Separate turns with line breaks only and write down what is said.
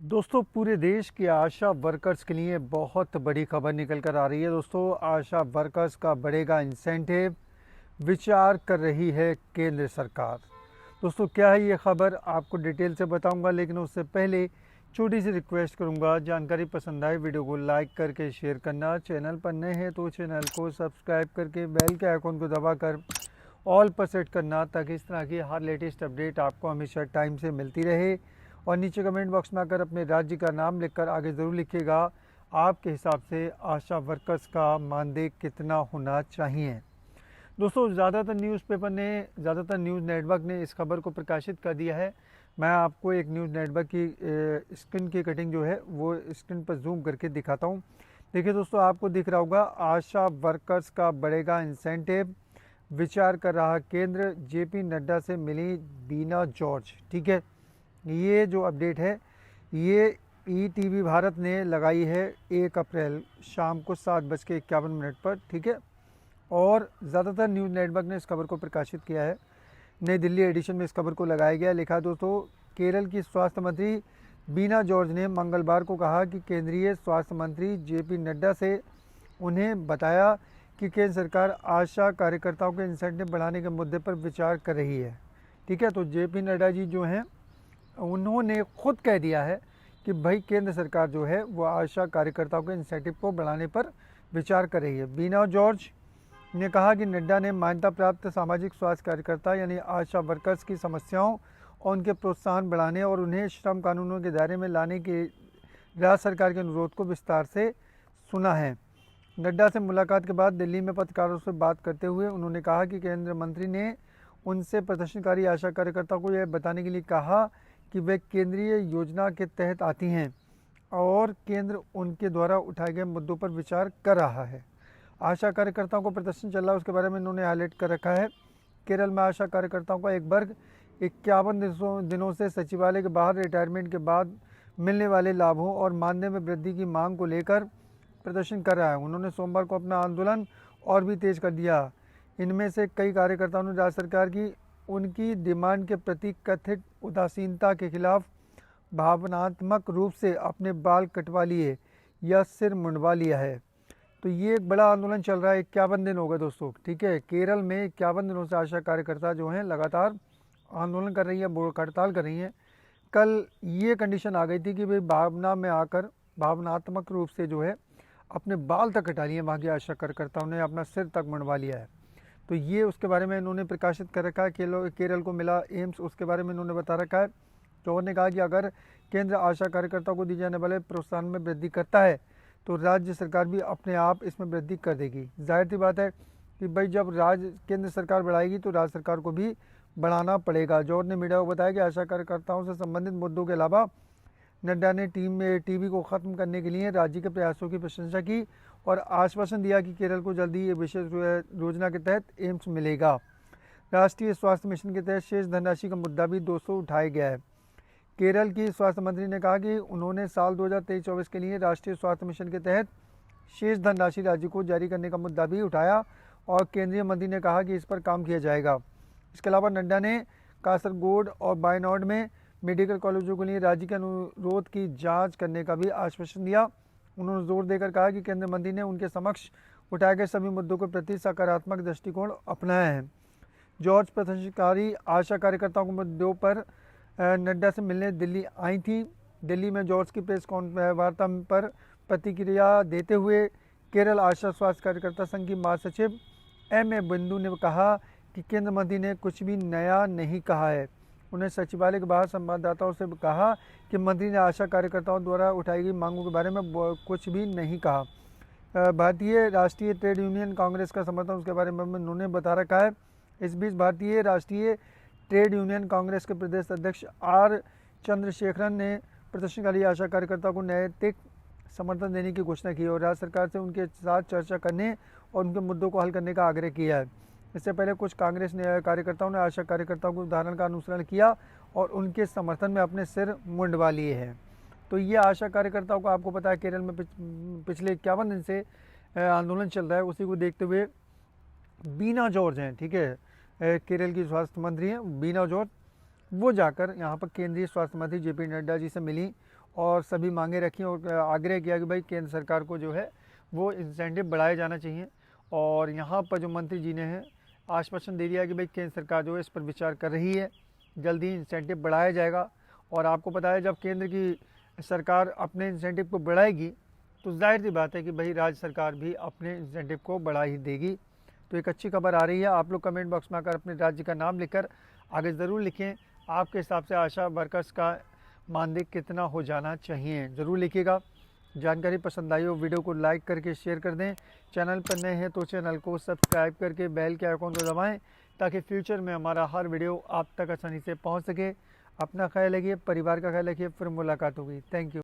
दोस्तों, पूरे देश के आशा वर्कर्स के लिए बहुत बड़ी खबर निकल कर आ रही है। दोस्तों, आशा वर्कर्स का बढ़ेगा इंसेंटिव, विचार कर रही है केंद्र सरकार। दोस्तों, क्या है ये खबर, आपको डिटेल से बताऊंगा, लेकिन उससे पहले छोटी सी रिक्वेस्ट करूंगा। जानकारी पसंद आए वीडियो को लाइक करके शेयर करना, चैनल पर नए हैं तो चैनल को सब्सक्राइब करके बेल के आइकन को दबाकर ऑल पर सेट करना, ताकि इस तरह की हर लेटेस्ट अपडेट आपको हमेशा टाइम से मिलती रहे। और नीचे कमेंट बॉक्स में आकर अपने राज्य का नाम लिखकर आगे ज़रूर लिखिएगा, आपके हिसाब से आशा वर्कर्स का मानदेय कितना होना चाहिए। दोस्तों, ज़्यादातर न्यूज़ नेटवर्क ने इस खबर को प्रकाशित कर दिया है। मैं आपको एक न्यूज़ नेटवर्क की स्क्रीन की कटिंग जो है वो स्क्रीन पर जूम करके दिखाता हूँ। देखिए दोस्तों, आपको दिख रहा होगा, आशा वर्कर्स का बढ़ेगा इंसेंटिव, विचार कर रहा केंद्र, जेपी नड्डा से मिली बीना जॉर्ज। ठीक है, ये जो अपडेट है ये ईटीवी भारत ने लगाई है 1 अप्रैल शाम को 7:51 पर। ठीक है, और ज़्यादातर न्यूज़ नेटवर्क ने इस खबर को प्रकाशित किया है। नई दिल्ली एडिशन में इस खबर को लगाया गया। लिखा दोस्तों, केरल की स्वास्थ्य मंत्री बीना जॉर्ज ने मंगलवार को कहा कि केंद्रीय स्वास्थ्य मंत्री जेपी नड्डा से उन्हें बताया कि केंद्र सरकार आशा कार्यकर्ताओं के इंसेंटिव बढ़ाने के मुद्दे पर विचार कर रही है। ठीक है, तो जेपी नड्डा जी जो हैं उन्होंने खुद कह दिया है कि भाई केंद्र सरकार जो है वो आशा कार्यकर्ताओं के इंसेंटिव को बढ़ाने पर विचार कर रही है। बीना जॉर्ज ने कहा कि नड्डा ने मान्यता प्राप्त सामाजिक स्वास्थ्य कार्यकर्ता यानी आशा वर्कर्स की समस्याओं और उनके प्रोत्साहन बढ़ाने और उन्हें श्रम कानूनों के दायरे में लाने के राज्य सरकार के अनुरोध को विस्तार से सुना है। नड्डा से मुलाकात के बाद दिल्ली में पत्रकारों से बात करते हुए उन्होंने कहा कि केंद्रीय मंत्री ने उनसे प्रदर्शनकारी आशा कार्यकर्ताओं को यह बताने के लिए कहा कि वे केंद्रीय योजना के तहत आती हैं और केंद्र उनके द्वारा उठाए गए मुद्दों पर विचार कर रहा है। आशा कार्यकर्ताओं को प्रदर्शन चल रहा है, उसके बारे में इन्होंने हाईलाइट कर रखा है। केरल में आशा कार्यकर्ताओं का एक वर्ग 51 दिनों से सचिवालय के बाहर रिटायरमेंट के बाद मिलने वाले लाभों और मानदेय में वृद्धि की मांग को लेकर प्रदर्शन कर रहा है। उन्होंने सोमवार को अपना आंदोलन और भी तेज कर दिया। इनमें से कई कार्यकर्ताओं ने राज्य सरकार की उनकी डिमांड के प्रति कथित उदासीनता के खिलाफ भावनात्मक रूप से अपने बाल कटवा लिए या सिर मुंडवा लिया है। तो ये एक बड़ा आंदोलन चल रहा है, 51 दिन हो गए दोस्तों। ठीक है, केरल में 51 दिनों से आशा कार्यकर्ता जो हैं लगातार आंदोलन कर रही है, हड़ताल कर रही हैं। कल ये कंडीशन आ गई थी कि भाई भावना में आकर भावनात्मक रूप से जो है अपने बाल तक कटा लिए, वहाँ की आशा कार्यकर्ताओं ने अपना सिर तक मुंडवा लिया है। तो ये उसके बारे में इन्होंने प्रकाशित कर रखा है। केरल को मिला एम्स, उसके बारे में इन्होंने बता रखा है। तो उन्होंने कहा कि अगर केंद्र आशा कार्यकर्ताओं को दी जाने वाले प्रोत्साहन में वृद्धि करता है तो राज्य सरकार भी अपने आप इसमें वृद्धि कर देगी। जाहिर सी बात है कि भाई जब केंद्र सरकार बढ़ाएगी तो राज्य सरकार को भी बढ़ाना पड़ेगा। जॉर्ज ने मीडिया को बताया कि आशा कार्यकर्ताओं से संबंधित मुद्दों के अलावा नड्डा ने टीबी को ख़त्म करने के लिए राज्य के प्रयासों की प्रशंसा की और आश्वासन दिया कि केरल को जल्दी ये विशेष योजना के तहत एम्स मिलेगा। राष्ट्रीय स्वास्थ्य मिशन के तहत शेष धनराशि का मुद्दा भी 200 उठाया गया है। केरल की स्वास्थ्य मंत्री ने कहा कि उन्होंने साल 2023-24 के लिए राष्ट्रीय स्वास्थ्य मिशन के तहत शेष धनराशि राज्य को जारी करने का मुद्दा भी उठाया और केंद्रीय मंत्री ने कहा कि इस पर काम किया जाएगा। इसके अलावा नड्डा ने कासरगोड और वायनाड में मेडिकल कॉलेजों के लिए राज्य के अनुरोध की जांच करने का भी आश्वासन दिया। उन्होंने जोर देकर कहा कि केंद्रीय मंत्री ने उनके समक्ष उठाए गए सभी मुद्दों के प्रति सकारात्मक दृष्टिकोण अपनाया है। जॉर्ज प्रदर्शनकारी आशा कार्यकर्ताओं के मुद्दों पर नड्डा से मिलने दिल्ली आई थी। दिल्ली में जॉर्ज की प्रेस वार्ता पर प्रतिक्रिया देते हुए केरल आशा स्वास्थ्य कार्यकर्ता संघ की महासचिव M.A. बिंदु ने कहा कि केंद्र मंत्री ने कुछ भी नया नहीं कहा है। उन्हें सचिवालय के बाहर संवाददाताओं से कहा कि मंत्री ने आशा कार्यकर्ताओं द्वारा उठाई गई मांगों के बारे में कुछ भी नहीं कहा। भारतीय राष्ट्रीय ट्रेड यूनियन कांग्रेस का समर्थन उसके बारे में उन्होंने बता रखा है। इस बीच भारतीय राष्ट्रीय ट्रेड यूनियन कांग्रेस के प्रदेश अध्यक्ष R चंद्रशेखरन ने प्रदर्शनकारी आशा कार्यकर्ताओं को नैतिक समर्थन देने की घोषणा की और राज्य सरकार से उनके साथ चर्चा करने और उनके मुद्दों को हल करने का आग्रह किया है। इससे पहले कुछ कांग्रेस कार्यकर्ताओं ने आशा कार्यकर्ताओं के उदाहरण का अनुसरण किया और उनके समर्थन में अपने सिर मुंडवा लिए हैं। तो ये आशा कार्यकर्ताओं को, आपको पता है केरल में पिछले 51 दिन से आंदोलन चल रहा है। उसी को देखते हुए बीना जॉर्ज हैं, ठीक है, केरल की स्वास्थ्य मंत्री हैं बीना जॉर्ज, वो जाकर यहाँ पर केंद्रीय स्वास्थ्य मंत्री जेपी नड्डा जी से मिली और सभी मांगे रखी और आग्रह किया कि भाई केंद्र सरकार को जो है वो इंसेंटिव बढ़ाए जाना चाहिए। और यहाँ पर जो मंत्री जी ने है आश्वासन दे दिया कि भाई केंद्र सरकार जो है इस पर विचार कर रही है, जल्दी ही इंसेंटिव बढ़ाया जाएगा। और आपको पता है जब केंद्र की सरकार अपने इंसेंटिव को बढ़ाएगी तो जाहिर सी बात है कि भाई राज्य सरकार भी अपने इंसेंटिव को बढ़ा ही देगी। तो एक अच्छी खबर आ रही है। आप लोग कमेंट बॉक्स में आकर अपने राज्य का नाम लिखकर आगे ज़रूर लिखें, आपके हिसाब से आशा वर्कर्स का मानदेय कितना हो जाना चाहिए, ज़रूर लिखिएगा। जानकारी पसंद आई हो वीडियो को लाइक करके शेयर कर दें। चैनल पर नए हैं तो चैनल को सब्सक्राइब करके बेल के आइकॉन को दबाएं ताकि फ्यूचर में हमारा हर वीडियो आप तक आसानी से पहुंच सके। अपना ख्याल रखिए, परिवार का ख्याल रखिए, फिर मुलाकात होगी। Thank you.